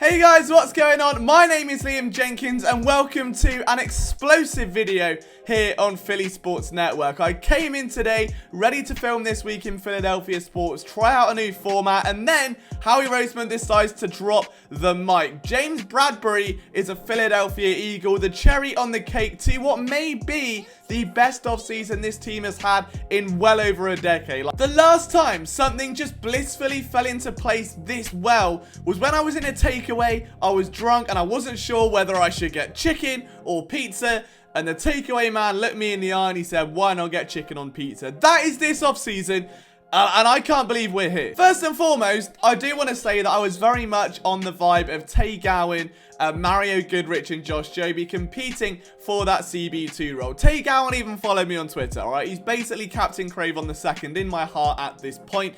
Hey guys, what's going on? My name is Liam Jenkins and welcome to an explosive video here on Philly Sports Network. I came in today ready to film This Week in Philadelphia Sports, try out a new format, and then Howie Roseman decides to drop the mic. James Bradberry is a Philadelphia Eagle, the cherry on the cake to what may be the best offseason this team has had in well over a decade. Like, the last time something just blissfully fell into place this well was when I was in a takeaway, I was drunk, and I wasn't sure whether I should get chicken or pizza. And the takeaway man looked me in the eye and he said, why not get chicken on pizza? That is this offseason. And I can't believe we're here. First and foremost, I do want to say that I was very much on the vibe of Tay Gowan, Mario Goodrich and Josh Joby competing for that CB2 role. Tay Gowan even followed me on Twitter, alright? He's basically Captain Cravon II in my heart at this point.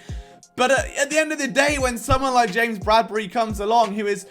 But at the end of the day, when someone like James Bradberry comes along, who is,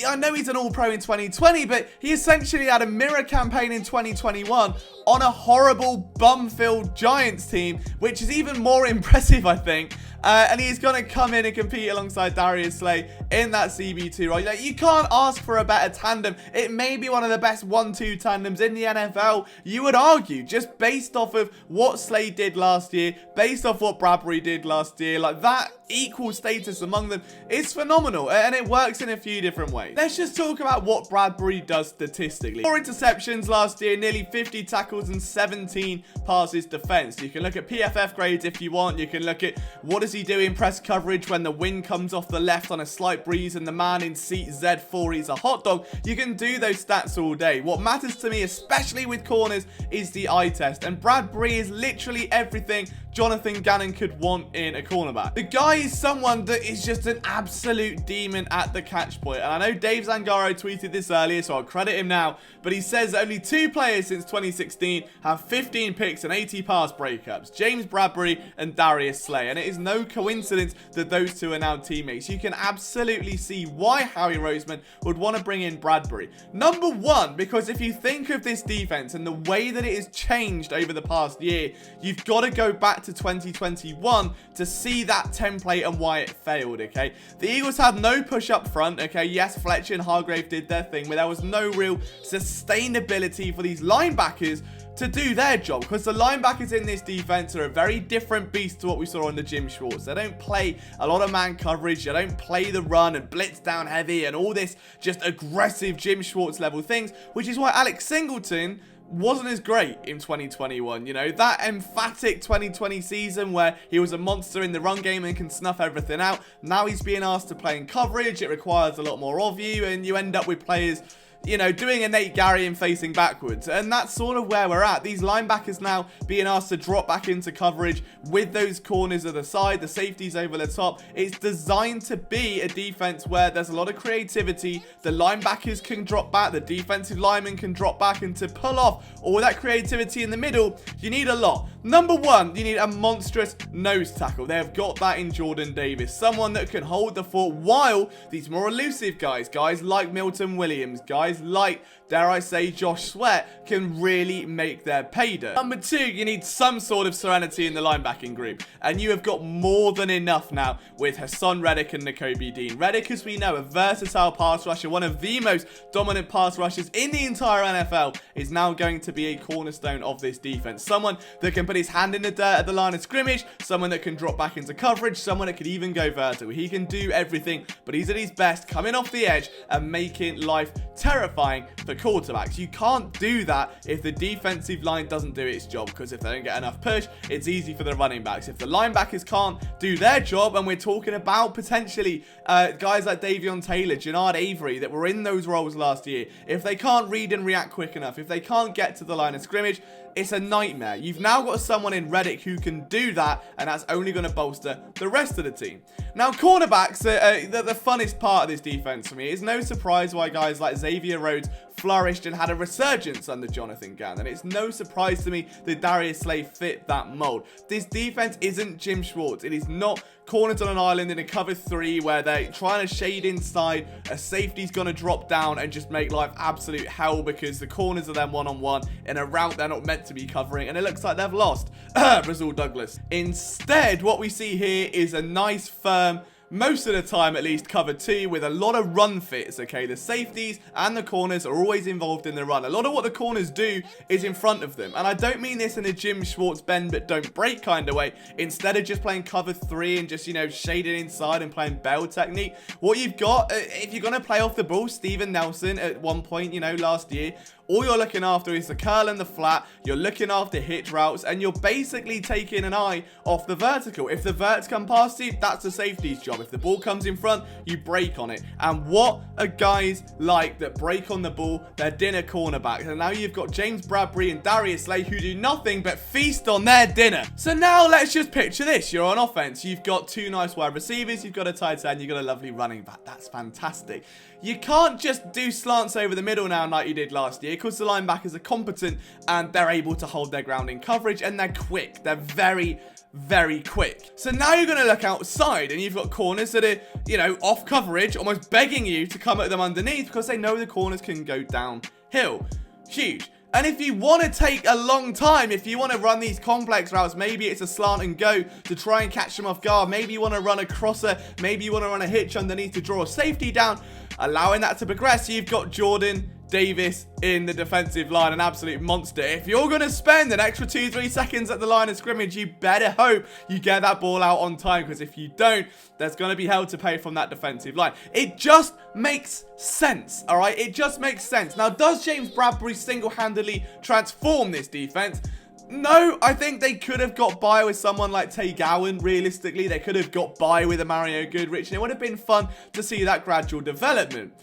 I know he's an all-pro in 2020, but he essentially had a mirror campaign in 2021 on a horrible bum-filled Giants team, which is even more impressive, I think. And he's going to come in and compete alongside Darius Slay in that CB2 role. Like, you can't ask for a better tandem. It may be one of the best 1-2 tandems in the NFL, you would argue, just based off of what Slay did last year, based off what Bradberry did last year. Like, that equal status among them is phenomenal, and it works in a few different ways. Let's just talk about what Bradberry does statistically. 4 interceptions last year, nearly 50 tackles and 17 passes defense. You can look at PFF grades if you want. You can look at what does he do in press coverage when the wind comes off the left on a slight breeze and the man in seat Z4 is a hot dog. You can do those stats all day. What matters to me, especially with corners, is the eye test, and Bradberry is literally everything Jonathan Gannon could want in a cornerback. The guy is someone that is just an absolute demon at the catch point. And I know Dave Zangaro tweeted this earlier, so I'll credit him now, but he says only 2 players since 2016 have 15 picks and 80 pass breakups: James Bradberry and Darius Slay. And it is no coincidence that those two are now teammates. You can absolutely see why Howie Roseman would want to bring in Bradberry. Number one, because if you think of this defense and the way that it has changed over the past year, you've got to go back to 2021 to see that template and why it failed, okay? The Eagles had no push up front, okay? Yes, Fletcher and Hargrave did their thing, but there was no real sustainability for these linebackers to do their job, because the linebackers in this defense are a very different beast to what we saw on the Jim Schwartz. They don't play a lot of man coverage, they don't play the run and blitz down heavy and all this just aggressive Jim Schwartz level things, which is why Alex Singleton wasn't as great in 2021. You know, that emphatic 2020 season where he was a monster in the run game and can snuff everything out. Now he's being asked to play in coverage. It requires a lot more of you, and you end up with players, you know, doing a Nate Gary and facing backwards. And that's sort of where we're at. These linebackers now being asked to drop back into coverage with those corners at the side, the safeties over the top. It's designed to be a defense where there's a lot of creativity. The linebackers can drop back, the defensive linemen can drop back, and to pull off all that creativity in the middle, you need a lot. Number one, you need a monstrous nose tackle. They have got that in Jordan Davis. Someone that can hold the fort while these more elusive guys like Milton Williams, guys like, dare I say, Josh Sweat, can really make their payday. Number two, you need some sort of serenity in the linebacking group, and you have got more than enough now with Hassan Reddick and Nakobe Dean. Reddick, as we know, a versatile pass rusher, one of the most dominant pass rushers in the entire NFL, is now going to be a cornerstone of this defense. Someone that can put his hand in the dirt at the line of scrimmage, someone that can drop back into coverage, someone that could even go vertical. He can do everything, but he's at his best coming off the edge and making life terrifying for quarterbacks. You can't do that if the defensive line doesn't do its job, because if they don't get enough push, it's easy for the running backs. If the linebackers can't do their job, and we're talking about potentially guys like Davion Taylor, Jannard Avery, that were in those roles last year, if they can't read and react quick enough, if they can't get to the line of scrimmage, it's a nightmare. You've now got someone in Reddick who can do that, and that's only going to bolster the rest of the team. Now, cornerbacks are the funnest part of this defense for me. It's no surprise why guys like Xavier Rhodes flourished and had a resurgence under Jonathan Gannon. It's no surprise to me that Darius Slay fit that mold. This defense isn't Jim Schwartz. It is not cornered on an island in a cover 3 where they're trying to shade inside, a safety's going to drop down and just make life absolute hell because the corners are then one-on-one in a route they're not meant to be covering, and it looks like they've lost. Rasul Douglas. Instead, what we see here is a nice, firm, most of the time at least, cover 2 with a lot of run fits, okay? The safeties and the corners are always involved in the run. A lot of what the corners do is in front of them. And I don't mean this in a Jim Schwartz bend but don't break kind of way. Instead of just playing cover 3 and just, you know, shading inside and playing bell technique, what you've got, if you're going to play off the ball, Steven Nelson at one point, you know, last year, all you're looking after is the curl and the flat. You're looking after hitch routes, and you're basically taking an eye off the vertical. If the verts come past you, that's the safety's job. If the ball comes in front, you break on it. And what are guys like that break on the ball? They're dinner cornerbacks. And now you've got James Bradberry and Darius Slay who do nothing but feast on their dinner. So now let's just picture this. You're on offense. You've got 2 nice wide receivers. You've got a tight end. You've got a lovely running back. That's fantastic. You can't just do slants over the middle now like you did last year, because the linebackers are competent and they're able to hold their ground in coverage, and they're quick. They're very, very quick. So now you're going to look outside, and you've got corners that are, you know, off coverage, almost begging you to come at them underneath because they know the corners can go downhill. Huge. And if you want to take a long time, if you want to run these complex routes, maybe it's a slant and go to try and catch them off guard. Maybe you want to run a crosser. Maybe you want to run a hitch underneath to draw a safety down, allowing that to progress. You've got Jordan Davis in the defensive line, an absolute monster. If you're going to spend an extra 2-3 seconds at the line of scrimmage, you better hope you get that ball out on time, because if you don't, there's going to be hell to pay from that defensive line. It just makes sense, all right? It just makes sense. Now, does James Bradberry single-handedly transform this defense? No, I think they could have got by with someone like Tay Gowan. Realistically, they could have got by with a Mario Goodrich, and it would have been fun to see that gradual development.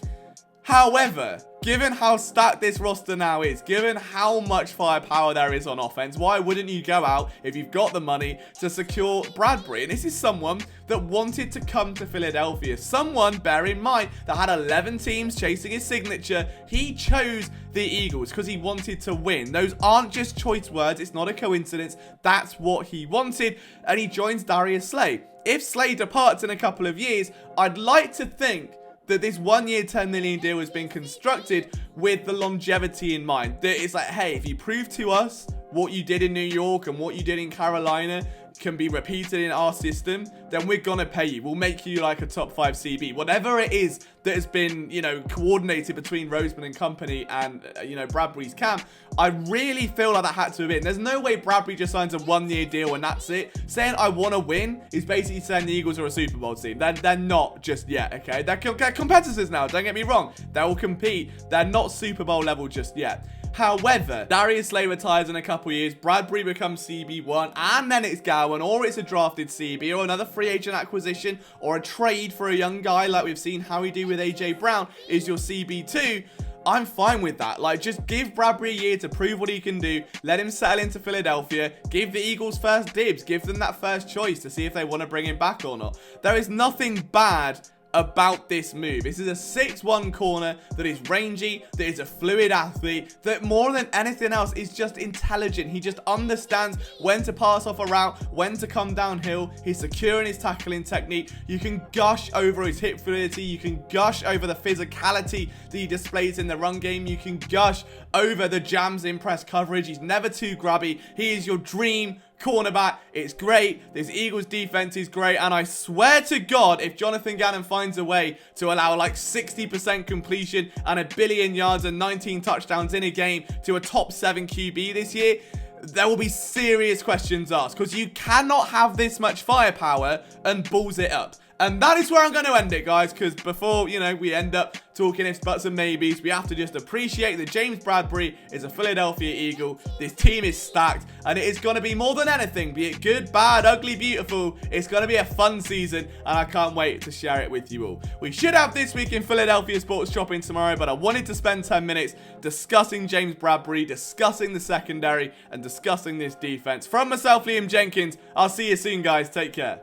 However, given how stacked this roster now is, given how much firepower there is on offense, why wouldn't you go out, if you've got the money, to secure Bradberry? And this is someone that wanted to come to Philadelphia. Someone, bear in mind, that had 11 teams chasing his signature. He chose the Eagles because he wanted to win. Those aren't just choice words. It's not a coincidence. That's what he wanted. And he joins Darius Slay. If Slay departs in a couple of years, I'd like to think that this 1-year, $10 million deal has been constructed with the longevity in mind. That it's like, hey, if you prove to us what you did in New York and what you did in Carolina can be repeated in our system, then we're gonna pay you. We'll make you like a top 5 CB. Whatever it is that has been, you know, coordinated between Roseman and company and, you know, Bradberry's camp, I really feel like that had to have been. There's no way Bradberry just signs a 1-year deal and that's it. Saying I want to win is basically saying the Eagles are a Super Bowl team. They're not just yet, okay? They're competitors now, don't get me wrong. They will compete. They're not Super Bowl level just yet. However, Darius Slay retires in a couple years, Bradberry becomes CB1, and then it's Gowan, or it's a drafted CB, or another free agent acquisition, or a trade for a young guy like we've seen Howie do with AJ Brown is your CB2. I'm fine with that. Like, just give Bradberry a year to prove what he can do. Let him settle into Philadelphia. Give the Eagles first dibs. Give them that first choice to see if they want to bring him back or not. There is nothing bad about this move. This is a 6'1" corner that is rangy, that is a fluid athlete, that more than anything else is just intelligent. He just understands when to pass off a route, when to come downhill. He's secure in his tackling technique. You can gush over his hip fluidity. You can gush over the physicality that he displays in the run game. You can gush over the jams in press coverage. He's never too grabby. He is your dream cornerback. It's great. This Eagles defense is great, and I swear to God, if Jonathan Gannon finds a way to allow like 60% completion and 1 billion yards and 19 touchdowns in a game to a top 7 QB this year, there will be serious questions asked, because you cannot have this much firepower and balls it up. And that is where I'm going to end it, guys, because before, you know, we end up talking ifs, buts, and maybes, we have to just appreciate that James Bradberry is a Philadelphia Eagle. This team is stacked, and it is going to be more than anything, be it good, bad, ugly, beautiful. It's going to be a fun season, and I can't wait to share it with you all. We should have This Week in Philadelphia Sports Shopping tomorrow, but I wanted to spend 10 minutes discussing James Bradberry, discussing the secondary, and discussing this defense. From myself, Liam Jenkins, I'll see you soon, guys. Take care.